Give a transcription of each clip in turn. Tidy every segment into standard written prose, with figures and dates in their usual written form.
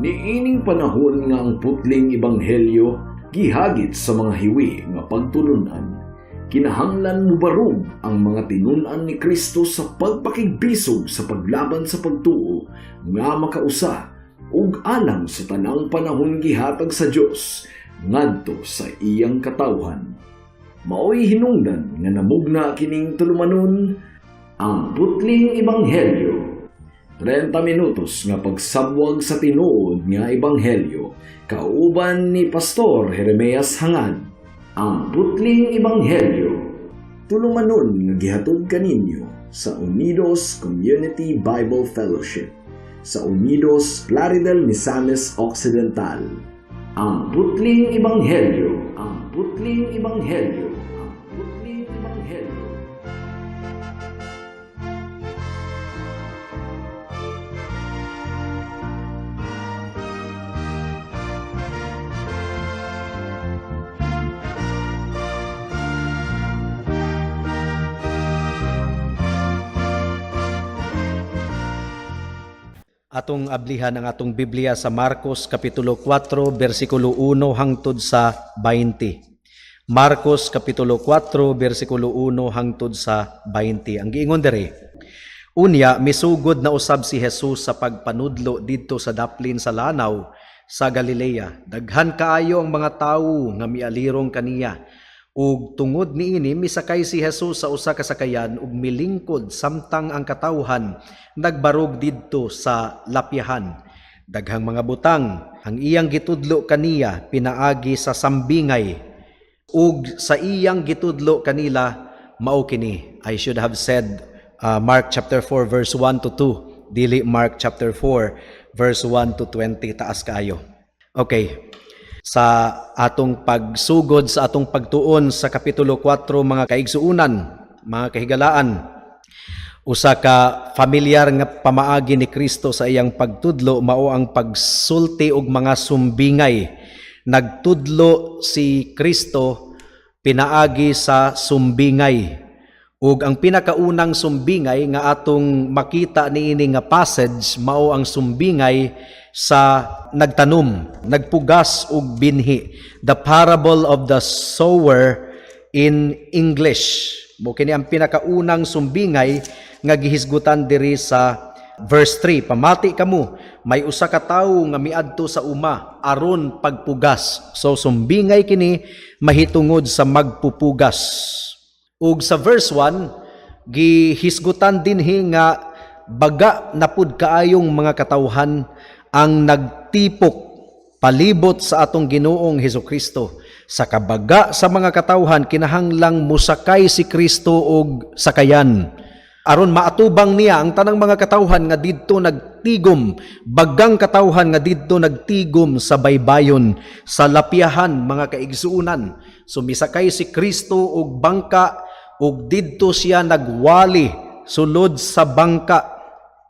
Niining panahon nga ang putling ebanghelyo gihagit sa mga hiwi nga pagtulunan. Kinahanglan mubarog ang mga tinunan ni Kristo sa pagpakigbisog sa paglaban sa pagtuo nga makausa ug alang sa tanang panahon gihatag sa Dios ngadto sa iyang katawhan. Maoy hinungdan nga namugna kining tulumanon ang putling ebanghelyo. 30 minutos nga pagsabwag sa tinuod nga ebanghelyo kauban ni Pastor Jeremias Hangad. Ang putling ebanghelyo tulumanon nga gihatod kaninyo sa Unidos Community Bible Fellowship sa Unidos Plaridel, Misamis Occidental. Ang putling ebanghelyo, ang putling ebanghelyo, ang putling ebanghelyo. Atong ablihan ang atong Biblia sa Marcos Kapitulo 4, versikulo 1 hangtod sa 20. Marcos Kapitulo 4, versikulo 1 hangtod sa 20. Ang giingon dere, unya, misugod na usab si Jesus sa pagpanudlo didto sa daplin sa lanaw sa Galilea. Daghan kaayo ang mga tawo nga mialirong kaniya. Ug tungod niini misakay si Jesus sa usa ka sakayan ug milingkod samtang ang katawhan nagbarog didto sa lapyahan. Daghang mga butang ang iyang gitudlo kaniya pinaagi sa sambingay ug sa iyang gitudlo kanila mao kini. I should have said Mark chapter 4 verse 1 to 2, dili Mark chapter 4 verse 1 to 20, taas kaayo. Okay. Sa atong pagsugod sa atong pagtuon sa Kapitulo 4, mga kaigsuunan, mga kahigalaan, usa ka familiar nga pamaagi ni Kristo sa iyang pagtudlo mao ang pagsulti og mga sumbingay. Nagtudlo si Kristo pinaagi sa sumbingay. Ug ang pinakaunang sumbingay nga atong makita niini nga passage mao ang sumbingay sa nagtanom, nagpugas ug binhi. The parable of the sower in English. Mo kini ang pinakaunang sumbingay nga gihisgutan diri sa verse 3. Pamati kamo, may usa ka tawo nga miadto sa uma aron pagpugas. So sumbingay kini mahitungod sa magpupugas. Ug sa verse 1 gihisgutan dinhi nga baga napud kaayong mga katawhan ang nagtipok palibot sa atong Ginoong Hesukristo. Sa kabaga sa mga katawhan kinahanglang musakay si Kristo og sakayan aron maatubang niya ang tanang mga katawhan nga didto nagtigom, bagang katawhan nga didto nagtigom sa baybayon, sa lapyahan, mga kaigsuunan. Sumisakay si Kristo og bangka ug didto siya nagwali sulod sa bangka.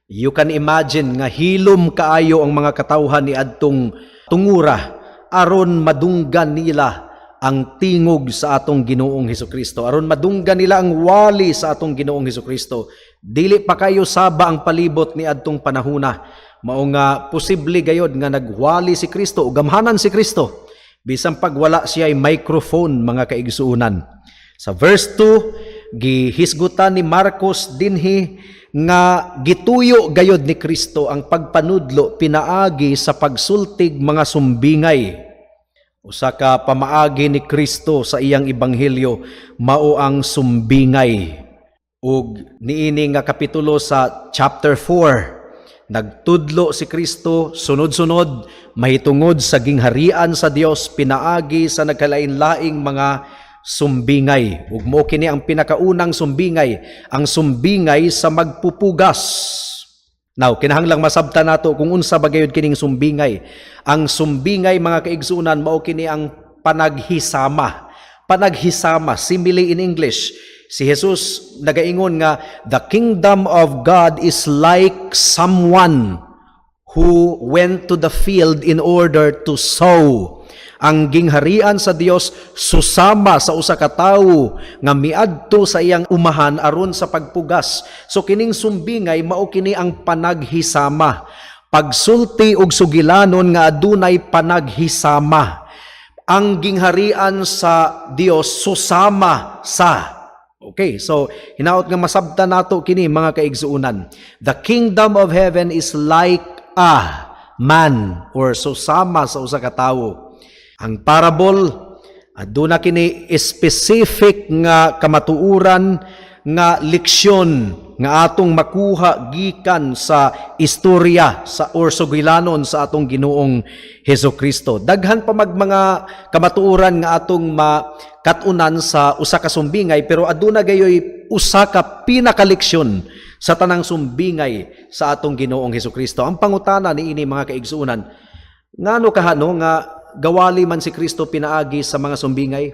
You can imagine nga hilom kaayo ang mga katawhan ni adtong tungura aron madunggan nila ang tingog sa atong Ginoong Hesukristo, aron madunggan nila ang wali sa atong Ginoong Hesukristo. Dili pa kayo saba ang palibot ni adtong panahuna. Mao nga posible gayod nga nagwali si Kristo o gamhanan si Kristo bisan pag wala siya ay microphone, mga kaigsuunan. Sa verse 2 gihisgutan ni Marcos dinhi nga gituyo gayod ni Kristo ang pagpanudlo pinaagi sa pagsultig mga sumbingay. Usa ka pamaagi ni Kristo sa iyang ebanghelyo mao ang sumbingay. Ug niini nga kapitulo sa chapter 4, nagtudlo si Kristo sunod-sunod mahitungod sa gingharian sa Dios pinaagi sa nagkalain-laing mga sumbingay. Ug mo kini ang pinakaunang sumbingay, ang sumbingay sa magpupugas. Now, kinahanglang masabtan nato kung unsa ba gayud kining sumbingay. Ang sumbingay, mga kaigsuunan, mao kini ang panaghisama. Panaghisama, simile in English. Si Jesus nagaingon nga, the kingdom of God is like someone who went to the field in order to sow. Ang gingharian sa Dios susama sa usa ka tawo nga miadto sa iyang umahan aron sa pagpugas. So kining sumbingay mao kini ang panaghisama. pagsulti og sugilanon nga adunay panaghisama. Ang gingharian sa Dios susama sa. Okay, so hinaot nga masabtan nato kini mga kaigsuunan. The kingdom of heaven is like a man or susama sa usa ka tawo. Ang parable aduna kini specific nga kamatuoran nga leksyon nga atong makuha gikan sa istorya sa or sugilanon sa atong Ginoong Hesukristo. Daghan pa mga kamatuoran nga atong makatunan sa usa ka sumbingay, pero aduna gayoy usa ka pinakaleksyon sa tanang sumbingay sa atong Ginoong Hesukristo. Ang pangutana niini mga kaigsuunan, ngano kahano nga gawali man si Kristo pinaagi sa mga sumbingay?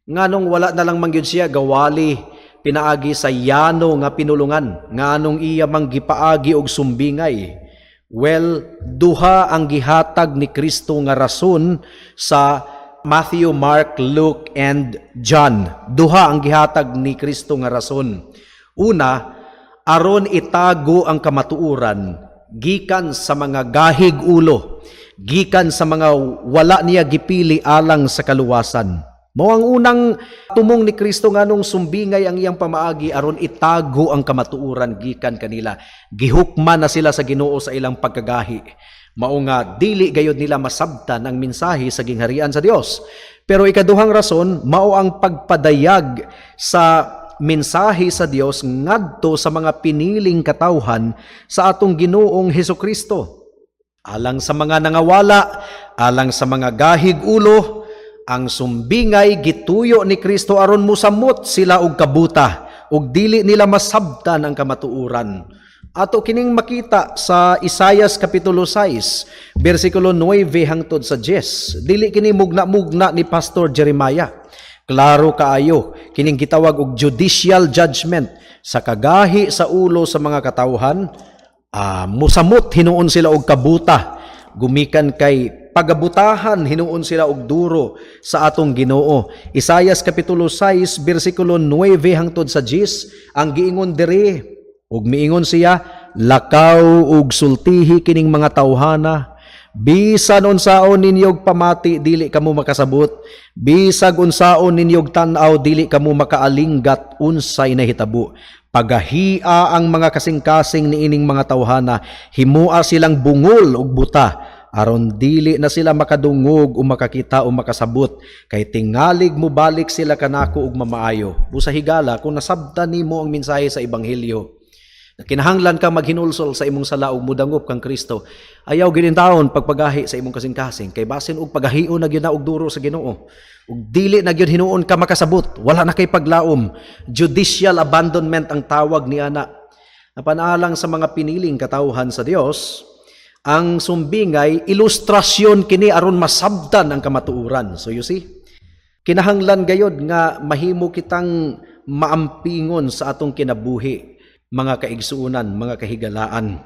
Nganong wala na lang mangyud siya gawali pinaagi sa yano nga pinulungan, nga anong iya mang gipaagi og sumbingay? Well, duha ang gihatag ni Kristo nga rason sa Matthew, Mark, Luke, and John. Duha ang gihatag ni Kristo nga rason. Una, aron itago ang kamatuuran gikan sa mga gahig ulo, gikan sa mga wala niya gipili alang sa kaluwasan. Mao ang unang tumong ni Kristo nganong sumbingay ang iyang pamaagi aron itago ang kamatuoran gikan kanila. Gihukman na sila sa Ginoo sa ilang pagkagahi. Mao nga dili gayud nila masabtan ang mensahe sa gingharian sa Dios. Pero ikaduhang rason, mao ang pagpadayag sa mensahe sa Dios ngadto sa mga piniling katawhan sa atong Ginoong Hesukristo. Alang sa mga nangawala, alang sa mga gahig ulo, ang sumbingay gituyo ni Kristo aron musamot sila og kabuta ug dili nila masabtan ang kamatuoran. Ato kining makita sa Isaias kapitulo 6, bersikulo 9 hangtod sa 10. Dili kini mugna-mugna ni Pastor Jeremiah. Klaro kaayo kining gitawag og judicial judgment sa kagahi sa ulo sa mga katawhan. Musamot hinuon sila og kabuta, gumikan kay pagabutahan hinuon sila og duro sa atong Ginoo. Isaias kapitulo 6 bersikulo 9 hangtod sa 10 ang giingon diri ug miingon siya, lakaw ug sultihi kining mga tawhana, bisan unsaon ninyog pamati dili kamo makasabot, bisag unsaon ninyog tan-aw dili kamo makaalinggat unsay nahitabo. Pagahia ang mga kasing-kasing niining mga tawhana, himua silang bungol ug buta, aron dili na sila makadungog o makakita o makasabot, kay tingalig mo balik sila kanako og mamaayo. Busa higala kung nasabtan nimo ang mensahe sa ebanghelyo, kinahanglan ka maghinulsol sa imong sala ug mudangop kang Kristo. Ayaw ginintawon pagpagahi sa imong kasing-kasing, kay basin og pagahion na gyud na og duro sa Ginoo. Ug dili na gyud hinuon ka makasabot, wala na kay paglaom. Judicial abandonment ang tawag ni ana. Napanalang sa mga piniling katawhan sa Dios, ang sumbingay, ilustrasyon kini aron masabtan ang kamatuoran. So you see, kinahanglan gayod nga mahimo kitang maampingon sa atong kinabuhi, mga kaigsuunan, mga kahigalaan.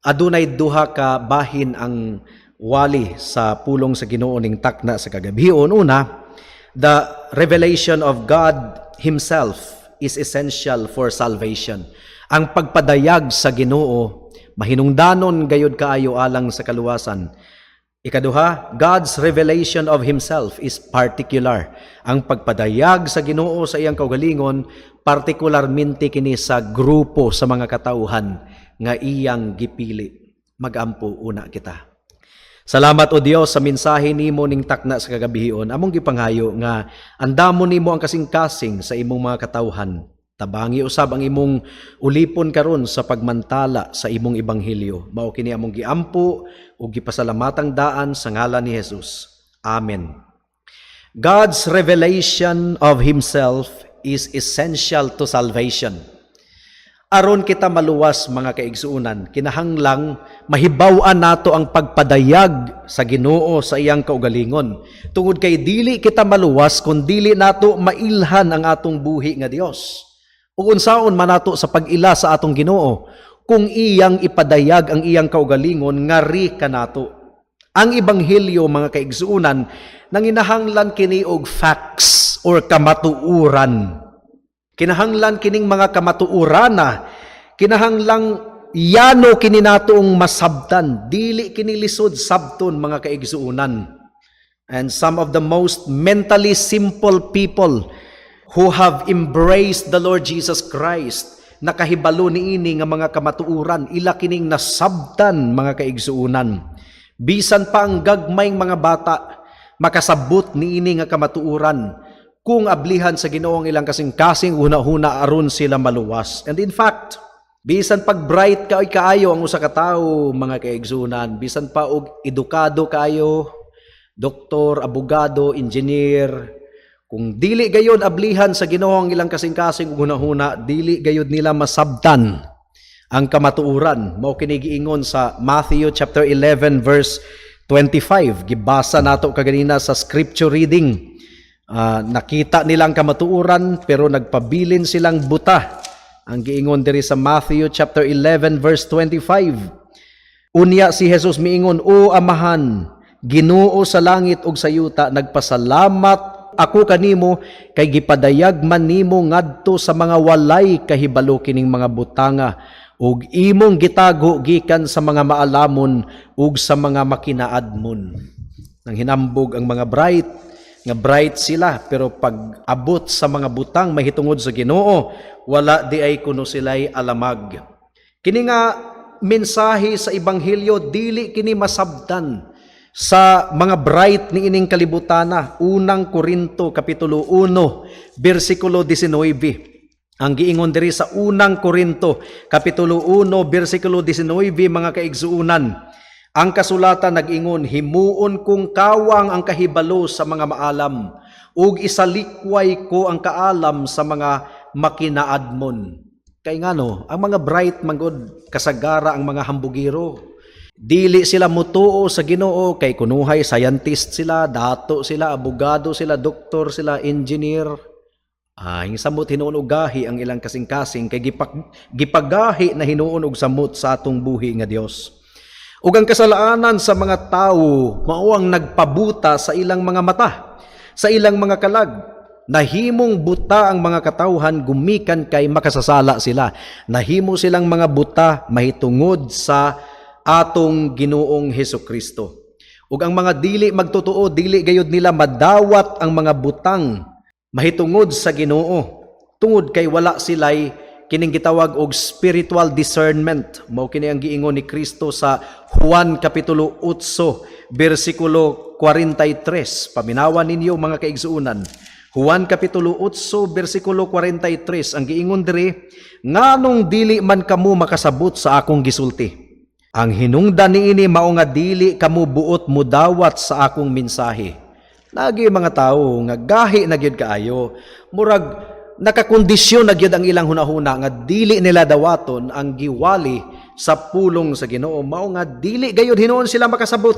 Adunay duha ka bahin ang wali sa pulong sa Ginoo ning takna sa kagabhion. Una, the revelation of God Himself is essential for salvation. Ang pagpadayag sa Ginoo mahinungdanon gayud kaayo alang sa kaluwasan. Ikaduha, God's revelation of Himself is particular. Ang pagpadayag sa Ginoo sa iyang kaugalingon, partikularmente kini sa grupo sa mga katauhan nga iyang gipili. Magampo una kita. Salamat o Dios sa mensahe nimo ning takna sa kagabihion. Among gipanghayo nga andamon nimo ang kasing-kasing sa imong mga katauhan. Tabangi usab ang imong ulipon karon sa pagmantala sa imong ebanghelyo. Mao kini among giampo ug gipasalamatang daan sa ngalan ni Jesus. Amen. God's revelation of Himself is essential to salvation. Aron kita maluwas mga kaigsuunan, kinahanglang mahibaw-an nato ang pagpadayag sa Ginoo sa iyang kaugalingon. Tungod kay dili kita maluwas kung dili nato mailhan ang atong buhi nga Dios. Ug unsaon man nato sa pag-ila sa atong Ginoo kung iyang ipadayag ang iyang kaugalingon ngari kanato. Ang ebanghelyo mga kaigsuunan nanginahanglan kini og facts or kamatuuran. Kinahanglan kining mga kamatuurana, kinahanglang yano kini natong masabtan, dili kini lisod sabton mga kaigsuunan. And some of the most mentally simple people who have embraced the Lord Jesus Christ, nakahibalo niini nga mga kamatuuran, ila kining nasabtan mga kaigsuunan. Bisan pa ang gagmayng mga bata, makasabot niini nga kamatuuran, kung ablihan sa Ginoo ang ilang kasing-kasing una-una aron sila maluwas. And in fact, bisan pag bright kaayo ang usa ka tawo mga kaigsuunan, bisan pa og edukado kayo, doktor, abogado, engineer, kung dili gayod ablihan sa Ginoo ang ilang kasing-kasing una-una, dili gayod nila masabtan ang kamatuuran. Mao kini giingon sa Matthew chapter 11 verse 25. Gibasa nato kaganina sa scripture reading. Nakita nilang kamatuuran pero nagpabilin silang buta. Ang giingon diri sa Matthew chapter 11 verse 25. Unya si Jesus miingon, "O Amahan, Ginoo sa langit ug sa yuta, nagpasalamat ako kanimo kay gipadayag man nimo ngadto sa mga walay kahibalo kining mga butanga ug imong gitago gikan sa mga maalamon ug sa mga makinaadmon." Nang hinambog ang mga bright sila, pero pag abot sa mga butang mahitungod sa Ginoo, wala di ay kuno sila'y alamag. Kini nga mensahe sa Ebanghelyo, dili kini masabtan sa mga bright ni ining kalibutana. Unang Korinto kapitulo 1 bersikulo 19. Ang giingon diri sa Unang Korinto kapitulo 1 bersikulo 19 mga kaigsuunan. Ang kasulatan nag-ingon, "Himuon kong kawang ang kahibalo sa mga maalam, ug isalikway ko ang kaalam sa mga makinaadmon." Kay ngano, ang mga bright manggod kasagara ang mga hambugiro. Dili sila mutuo sa Ginoo kay kunuhay scientist sila, dato sila, abogado sila, doktor sila, engineer. Samot hinuon og gahi ang ilang kasing-kasing kay gipagahi na hinuon og samot sa atong buhi nga Dios. Ug ang kasalaanan sa mga tawo mao ang nagpabuta sa ilang mga mata, sa ilang mga kalag. Nahimong buta ang mga katawhan gumikan kay makasasala sila. Nahimo silang mga buta mahitungod sa atong Ginoong Hesukristo. Ug ang mga dili magtotoo, dili gayud nila madawat ang mga butang mahitungod sa Ginoo. Tungod kay wala sila'y kining gitawag og spiritual discernment. Mao kini ang giingon ni Kristo sa Juan kapitulo 8 bersikulo 43. Paminawan ninyo mga kaigsuunan. Juan kapitulo 8 bersikulo 43 ang giingon diri, "Nganong dili man kamo makasabot sa akong gisulti? Ang hinungdan niini mao nga dili kamo buot mudawat sa akong mensahe." Lagi mga tawo nga gahi na gyud kaayo, murag nakakondisyon na gyud ang ilang hunahuna nga dili nila dawaton ang giwali sa pulong sa Ginoo. Mao nga dili gayud hinuon sila makasabot.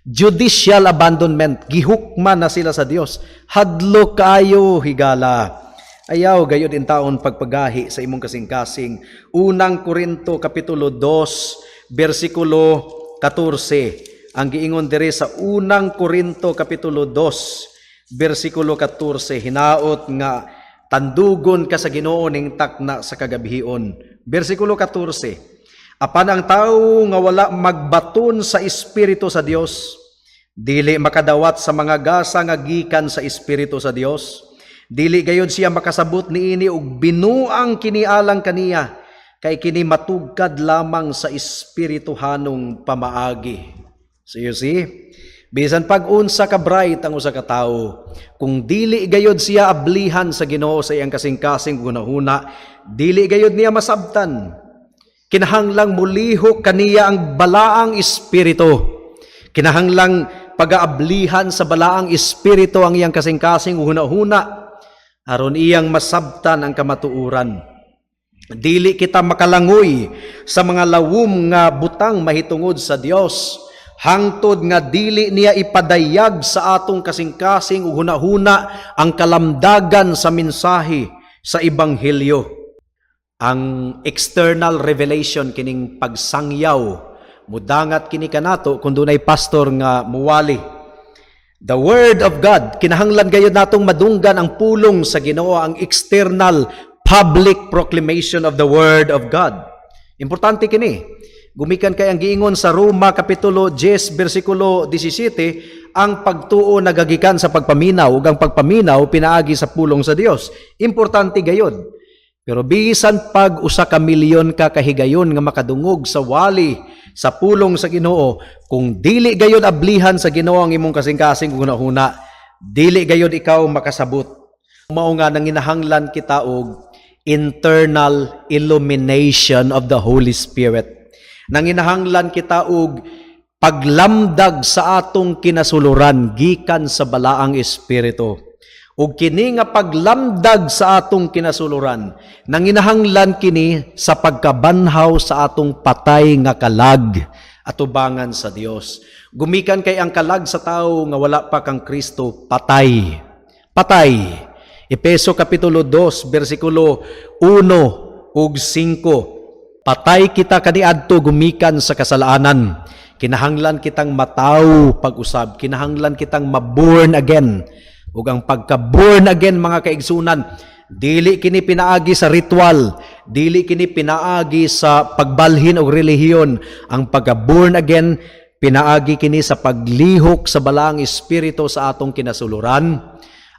Judicial abandonment, gihukman na sila sa Dios. Hadlo kaayo higala. Ayaw gayud in taon pagpagahi sa imong kasing-kasing. Unang Korinto kapitulo 2 bersikulo 14. Ang giingon diri sa Unang Korinto kapitulo 2 bersikulo 14, hinaot nga tandugon ka sa Ginoo ning takna sa kagabihion. Bersikulo 14. "Apan ang tawo nga wala magbaton sa espiritu sa Dios, dili makadawat sa mga gasa nga gikan sa espiritu sa Dios. Dili gayud siya makasabot niini og binuang kinialang kaniya, kay kini matugkad lamang sa espirituhanong pamaagi." So you see, bisan pag-unsa ka bright ang usa ka tawo, kung dili gayud siya ablihan sa Ginoo sa iyang kasing-kasing hunahuna, dili gayud niya masabtan. Kinahanglang mulihok kaniya ang balaang espiritu. Kinahanglang pag-aablihan sa balaang espiritu ang iyang kasing-kasing hunahuna aron iyang masabtan ang kamatuuran. Dili kita makalangoy sa mga lawom nga butang mahitungod sa Dios, hangtod nga dili niya ipadayag sa atong kasing-kasing ug hunahuna ang kalamdagan sa mensahe sa Ebanghelyo. Ang external revelation kining pagsangyaw, mudangat kini kanato kung dunay pastor nga muwali. The Word of God, kinahanglan gayud natong madunggan ang pulong sa Ginoo, ang external public proclamation of the Word of God. Importante kini. Gumikan kay ang giingon sa Roma kapitulo 10 bersikulo 17, ang pagtuo nagagikan sa pagpaminaw ug ang pagpaminaw pinaagi sa pulong sa Dios. Importante gayud. Pero bisan pag usa ka milyon ka kahigayon nga makadungog sa wali sa pulong sa Ginoo, kung dili gayud ablihan sa Ginoo ang imong kasing-kasing una-una, dili gayud ikaw makasabot. Mao nga nanginahanglan kita og internal illumination of the Holy Spirit. Nanginahanglan kita og paglamdag sa atong kinasuluran gikan sa balaang espiritu. Ug kini nga paglamdag sa atong kinasuluran, nanginahanglan kini sa pagkabanhaw sa atong patay nga kalag atubangan sa Dios. Gumikan kay ang kalag sa tawo nga wala pa kang Kristo, patay. Patay. Efeso kapitulo 2 bersikulo 1 ug 5. Patay kita kaniadto gumikan sa kasalanan. Kinahanglan kitang mataw pag-usab. Kinahanglan kitang ma-born again. Ug ang pagka-born again, mga kaigsunan, dili kini pinaagi sa ritual, dili kini pinaagi sa pagbalhin og relihiyon. Ang pagka-born again, pinaagi kini sa paglihok sa balaang espiritu sa atong kinasuluran.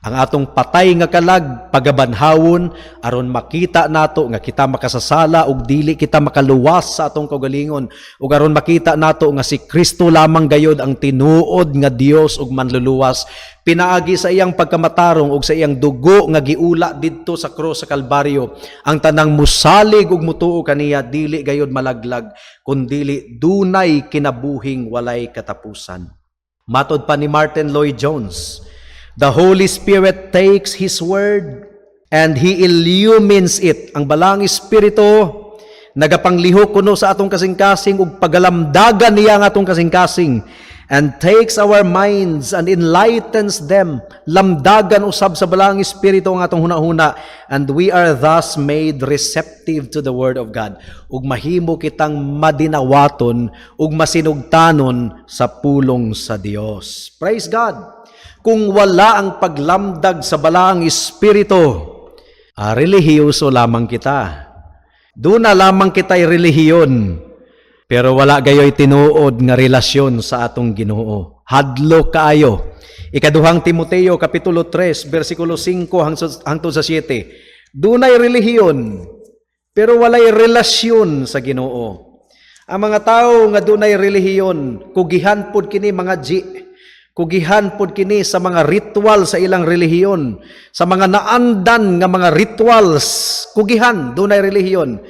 Ang atong patay nga kalag pagabanhawon aron makita nato nga kita makasasala ug dili kita makaluwas sa atong kaugalingon, ug aron makita nato nga si Kristo lamang gayod ang tinuod nga Dios ug manluluwas. Pinaagi sa iyang pagkamatarong ug sa iyang dugo nga giula didto sa krus sa Kalbaryo, ang tanang musalig ug mutuo kaniya dili gayod malaglag, kundili dunay kinabuhing walay katapusan. Matod pa ni Martin Lloyd-Jones, the Holy Spirit takes His Word and He illumines it. Ang balang Espiritu nagapanglihok kuno sa atong kasing-kasing ug pagalamdagan niya ang atong kasing-kasing and takes our minds and enlightens them. Lamdagan usab sa balang Espiritu ang atong hunahuna, and we are thus made receptive to the Word of God. Ug mahimo kitang madinawaton ug masinugtanon sa pulong sa Dios. Praise God. Kung wala ang paglamdag sa balaang espiritu, relihiyoso lamang kita. Doon na lamang kita'y relihiyon, pero wala gayo'y tinuod nga relasyon sa atong Ginoo. Hadlo kaayo. Ikaduhang Timoteo kapitulo 3 bersikulo 5 hangtod sa 7. Doon ay relihiyon, pero walay relasyon sa Ginoo. Ang mga tao nga doon ay relihiyon, kugihan pod kini mga kugihan pod kini sa mga ritual sa ilang relihiyon, sa mga naandan nga mga rituals, kugihan, dunay relihiyon.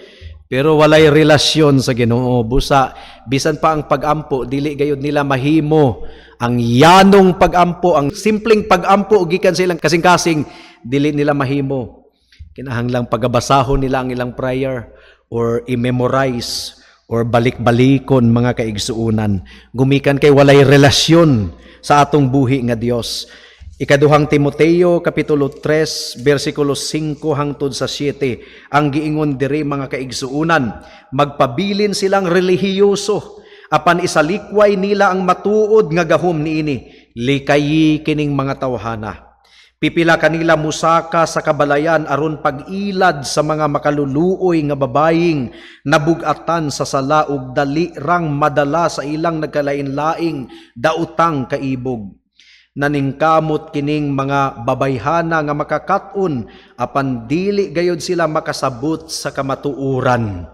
Pero walay relasyon sa Ginoo. Busa, bisan pa ang pag-ampo, dili gayud nila mahimo ang yanong pag-ampo, ang simpleng pag-ampo gikan sa ilang kasing-kasing, dili nila mahimo. Kinahanglang pagabasahon nila ang ilang prayer or i-memorize or balik-balikon, mga kaigsuunan. Gumikan kay walay relasyon sa atong buhi nga Dios. Ikaduhang Timoteo kapitulo 3 bersikulo 5 hangtod sa 7. Ang giingon diri, mga kaigsuunan, magpabilin silang relihiyoso apan isalikway nila ang matuod nga gahom niini. Likayi kining mga tawhana. Pipila kanila musaka sa kabalayan aron pag-ilad sa mga makaluluoy nga babaying nabugatan sa sala ug dali rang madala sa ilang nagkalain-laing dautang kaibog. Naningkamot kining mga babayhana nga makakaton apan dili gayud sila makasabot sa kamatuuran.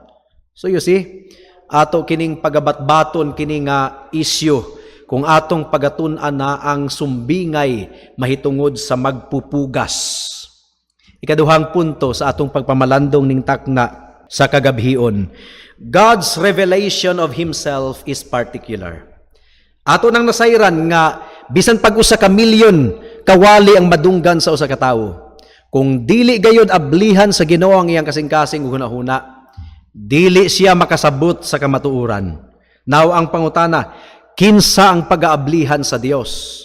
So you see, ato kining pagabatbaton kining issue. Kung atong pagatun-an na ang sumbingay mahitungod sa magpupugas. Ikaduhang punto sa atong pagpamalandong ning takna sa kagabhion. God's revelation of Himself is particular. Ato nang nasayran nga bisan pag usa ka milyon kawali ang madunggan sa usa ka tawo. Kung dili gayud ablihan sa Ginoo ang iyang kasing-kasing hunahuna, dili siya makasabot sa kamatuuran. Now ang pangutana, kinsa ang pag-aablihan sa Dios?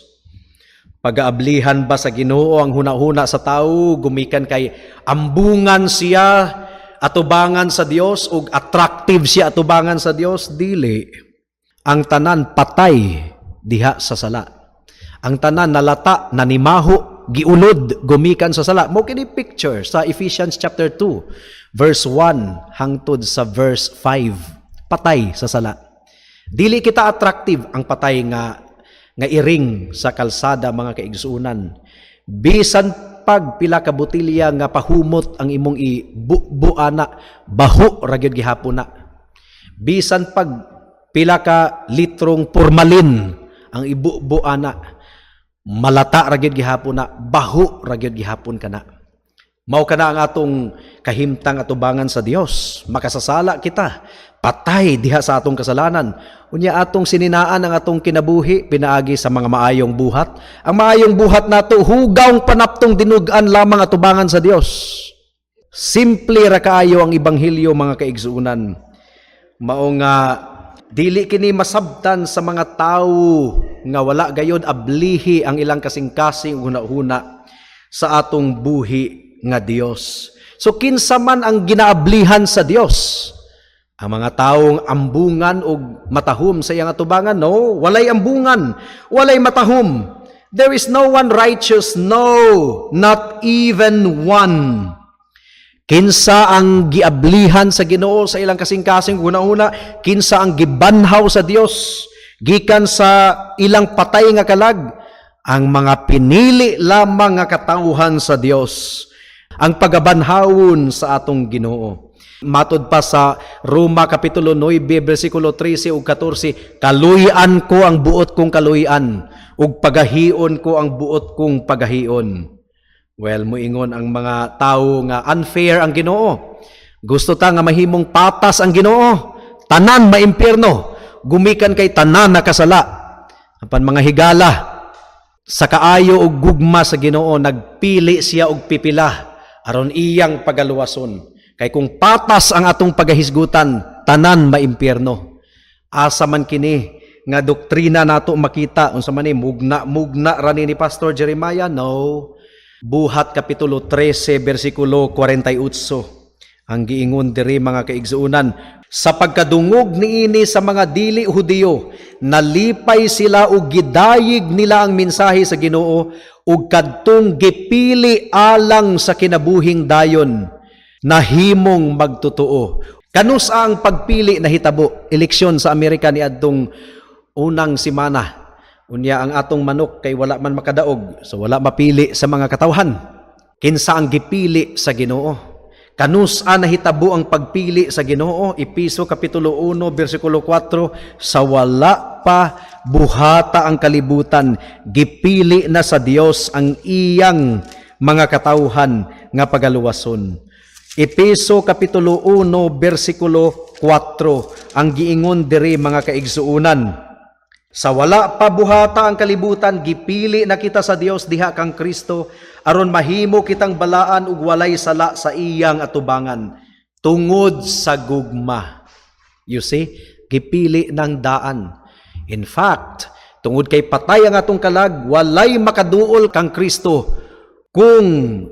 Pag-aablihan ba sa Ginoo ang hunahuna sa tao, gumikan kay ambungan siya atubangan sa Dios ug attractive siya atubangan sa Dios? Dili. Ang tanan patay diha sa sala. Ang tanan nalata, nanimaho, giunod gumikan sa sala. Mo kini picture sa Ephesians chapter 2 verse 1 hangtod sa verse 5. Patay sa sala. Dili kita attractive ang patay nga iring sa kalsada, mga kaigsuunan. Bisan pag pila ka botilya nga pahumot ang imong ibuana, baho ra gyud gihapon na. Bisan pag pila ka litrong formalin ang ibuana, malata ra gyud gihapon na, baho ra gyud gihapon kana. Mao kana ang atong kahimtang atubangan sa Dios. Makasasala kita, patay diha sa atong kasalanan. Unya atong sininaan ang atong kinabuhi pinaagi sa mga maayong buhat. Ang maayong buhat nato hugawng panaptong dinug-an lamang atubangan sa Dios. Simple ra kaayo ang ebanghelyo, mga kaigsuunan. Mao nga dili kini masabtan sa mga tawo nga wala gayud ablihi ang ilang kasing-kasing huna-huna sa atong buhi nga Dios. So kinsa man ang ginaablihan sa Dios? Ang mga taong ambungan o matahom sa iyang atubangan? No, walay ambungan, walay matahom. There is no one righteous, no, not even one. Kinsa ang giablihan sa Ginoo sa ilang kasing-kasing una-una? Kinsa ang gibanhaw sa Dios gikan sa ilang patay nga kalag? Ang mga pinili lamang nga katawhan sa Dios, ang pagabanhawon sa atong Ginoo. Matod pa sa Roma Kapitulo 9, versikulo 13 ug 14, kaluyan ko ang buot kong kaluyan, ug pagahion ko ang buot kong pagahion. Well, muingon ang mga tao nga unfair ang Ginoo. Gusto ta nga mahimong patas ang Ginoo, tanan maimpierno, gumikan kay tanan nakasala. Apan mga higala, sa kaayo ug gugma sa Ginoo, nagpili siya og pipila aron iyang pagaluwason. Kay kung patas ang atong pagahisgutan, tanan maimpierno. Asa man kini nga doktrina nato makita unsa man ni mugna rani ni Pastor Jeremiah? No. Buhat Kapitulo 13 versikulo 48. Ang giingon diri, mga kaigsuunan, sa pagkadungog niini sa mga dili Hudiyo, nalipay sila ug gidayig nila ang mensahe sa Ginoo ug kadtong gipili alang sa kinabuhing dayon, nahimong magtotoo. Kanus ang pagpili na hitabo? Eleksyon sa Amerika ni adtong unang semana. Unya ang atong manok kay wala man makadaog, so wala mapili sa mga katawhan. Kinsa ang gipili sa Ginoo? Kanus ang nahitabo ang pagpili sa Ginoo? Episo Kapitulo 1 versikulo 4, sa wala pa buhata ang kalibutan, gipili na sa Dios ang iyang mga katawhan nga pagaluwason. Episo Kapitulo 1 versikulo 4 ang giingon diri, mga kaigsuunan, sa wala pa buhata ang kalibutan, gipili na kita sa Dios diha kang Kristo aron mahimo kitang balaan ug walay sala sa iyang atubangan tungod sa gugma. You see, gipili ng daan. In fact, tungod kay patay ang atong kalag, walay makaduol kang Kristo kung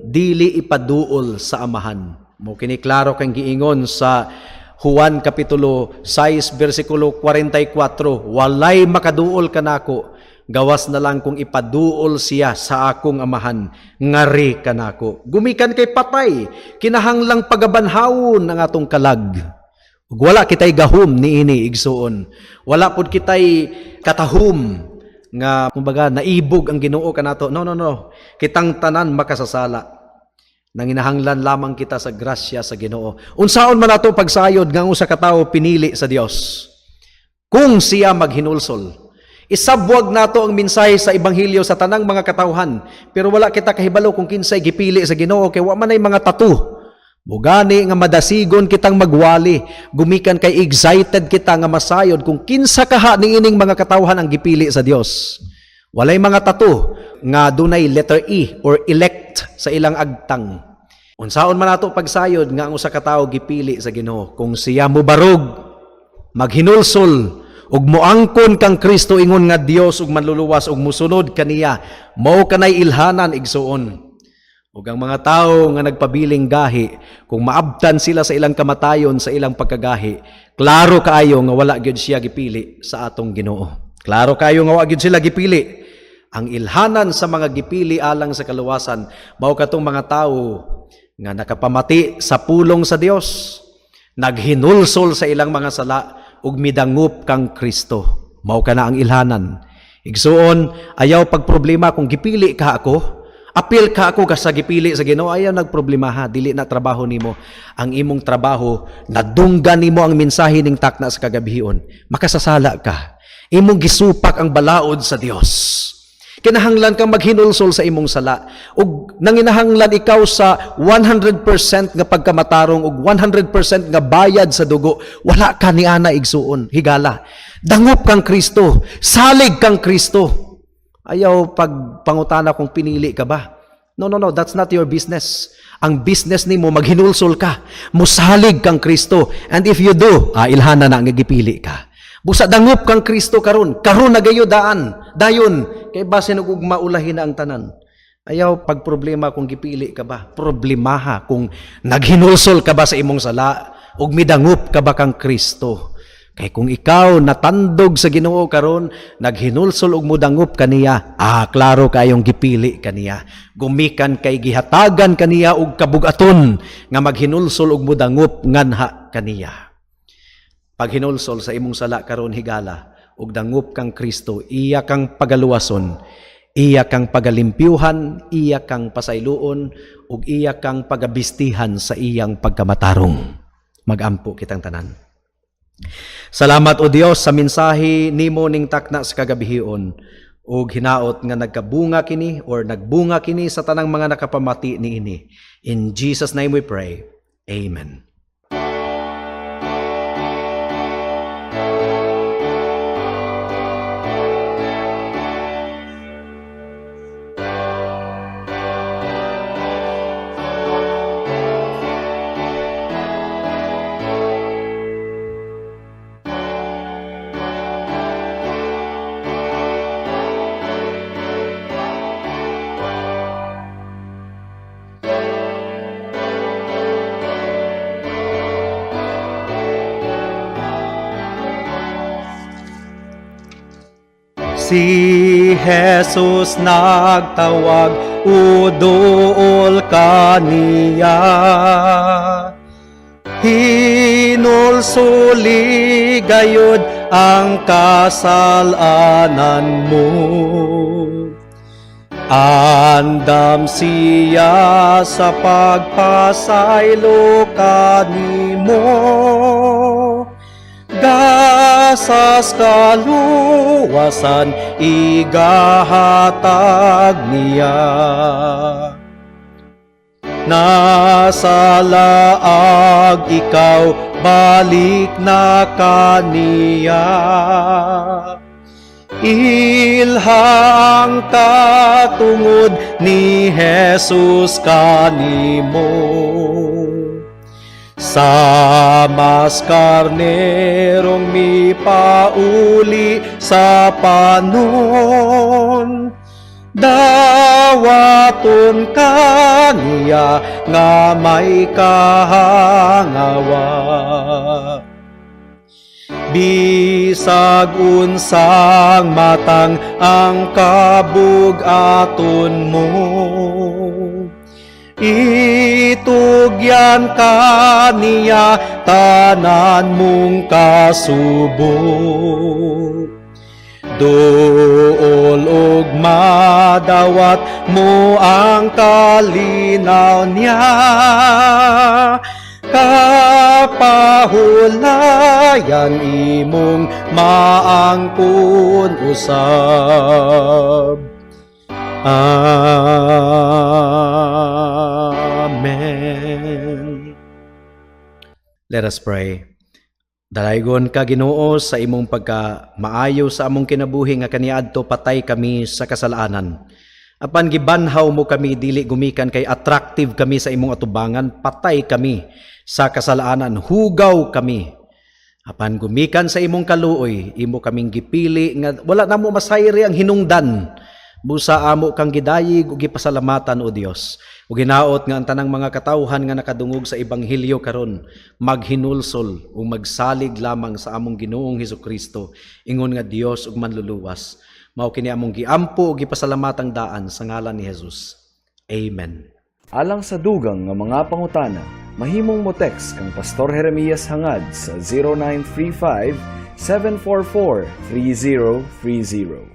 dili ipaduol sa Amahan. Mo kini klaro kang giingon sa Juan Kapitulo 6 versikulo 44, walay makaduol kanako, gawas na lang kung ipaduol siya sa akong Amahan, ngari kanako. Gumikan kay patay, kinahanglang pagabanhawon ang atong kalag. Ug wala kitay gahom niini igsuon. Wala pud kitay katahom nga kumbaga naibog ang Ginoo kanato. No. Kitang tanan makasasala. Nanginahanglan lamang kita sa grasya sa Ginoo. Unsaon man nato pagsayod nga usa ka tawo pinili sa Dios? Kung siya maghinulsol, isabwag nato ang mensahe sa ebanghelyo sa tanang mga katawhan, pero wala kita kahibalo kung kinsay gipili sa Ginoo, kay wa man ay mga tattoo. Bugani nga madasigon kitang magwali, gumikan kay excited kita nga masayod kung kinsa kaha niining mga katawhan ang gipili sa Dios. Walay mga tattoo nga dunay letter E or elect sa ilang agtang. Unsaon man nato pagsayod nga ang usa ka tawo gipili sa Ginoo? Kung siya mobarog, maghinulsol ug moangkon kang Kristo ingon nga Dios ug manluluwas ug musunod kaniya, mao kanay ilhanan igsuon. Ug ang mga tawo nga nagpabiling gahi, kung maabtan sila sa ilang kamatayon sa ilang pagkagahi, klaro kaayo nga wala gyud siya gipili sa atong Ginoo. Klaro kaayo nga wa gyud sila gipili. Ang ilhanan sa mga gipili alang sa kaluwasan, mao katong mga tao nga nakapamati sa pulong sa Dios, naghinulsol sa ilang mga sala ug midangup kang Kristo. Mao kana ang ilhanan. Igsuon, ayaw pagproblema kung gipili ka ako, apil ka ako sa gipili sa Ginoo, ayaw nagproblema ha, dili na trabaho nimo. Ang imong trabaho, nadunggan nimo ang mensahe ning takna sa kagabihon. Makasasala ka. Imong gisupak ang balaod sa Dios. Kinahanglan kang maghinulsol sa imong sala. Ug nanginahanglan ikaw sa 100% nga pagkamatarong ug 100% nga bayad sa dugo. Wala ka ni ana igsuon, higala. Dangup kang Kristo, salig kang Kristo. Ayaw pagpangutana kung pinili ka ba. No, that's not your business. Ang business nimo maghinulsol ka, musalig kang Kristo. And if you do, ilhana na nga gipili ka. Busa dangup kang Kristo karon na gayo dayon kay basin ug maulahin na ang tanan. Ayaw pagproblema kung gipili ka ba. Problemaha kung naghinulsol ka ba sa imong sala ug midangup ka ba kang Kristo. Kay kung ikaw natandog sa Ginoo karon, naghinulsol ug mudangup kaniya, klaro kayong gipili kaniya. Gumikan kay gihatagan kaniya og kabugaton nga maghinulsol ug mudangup nganha kaniya. Pag hinulsol sa imong sala karon higala ug dangup kang Kristo, iya kang pagaluwason, iya kang pagalimpyuhan, iya kang pasayloon ug iya kang pagabistihan sa iyang pagkamatarong. Magampo kitang tanan. Salamat o Dios sa mensahe nimo ning takna sa kagabihion ug hinaot nga nagbunga kini sa tanang mga nakapamati niini. In Jesus name we pray. Amen. Si Jesus nagtawag, uduol kaniya. Hinulsuli gayud ang kasalanan mo. Andam siya sa pagpasaylo kanimo. Gasas kaluwasan igahatag niya. Nasa laag ikaw balik na kaniya. Ilhang katungod ni Jesus kanimo. Sa mas karnerong mipauli sa panon, dawaton kaniya nga may kahangawa. Bisag unsang matang ang kabugaton mo, itugyan kaniya tanan mong kasubo. Duol og madawat mo ang kalinaw niya, kapahulayan imong maangkon usab. Amen. Let us pray. Dalaygon ka Ginoo sa imong pagka-maayo sa among kinabuhi nga kaniadto patay kami sa kasalanan. Apan gibanhaw mo kami dili gumikan kay attractive kami sa imong atubangan, patay kami sa kasalanan, hugaw kami. Apan gumikan sa imong kaluoy, imo kaming gipili nga wala na mo masayri ang hinungdan. Busa amo kang gidayig ug gipasalamatan o Dios. Ug hinaot nga ang tanang mga katawhan nga nakadungog sa ebanghelyo karon maghinulsol ug magsalig lamang sa among Ginoong Hesukristo ingon nga Dios ug manluluwas. Mao kini among giampo ug gipasalamatang daan sa ngalan ni Jesus. Amen. Alang sa dugang nga mga pangutana, mahimong mo text kang Pastor Jeremias hangad sa 0935 744 3030.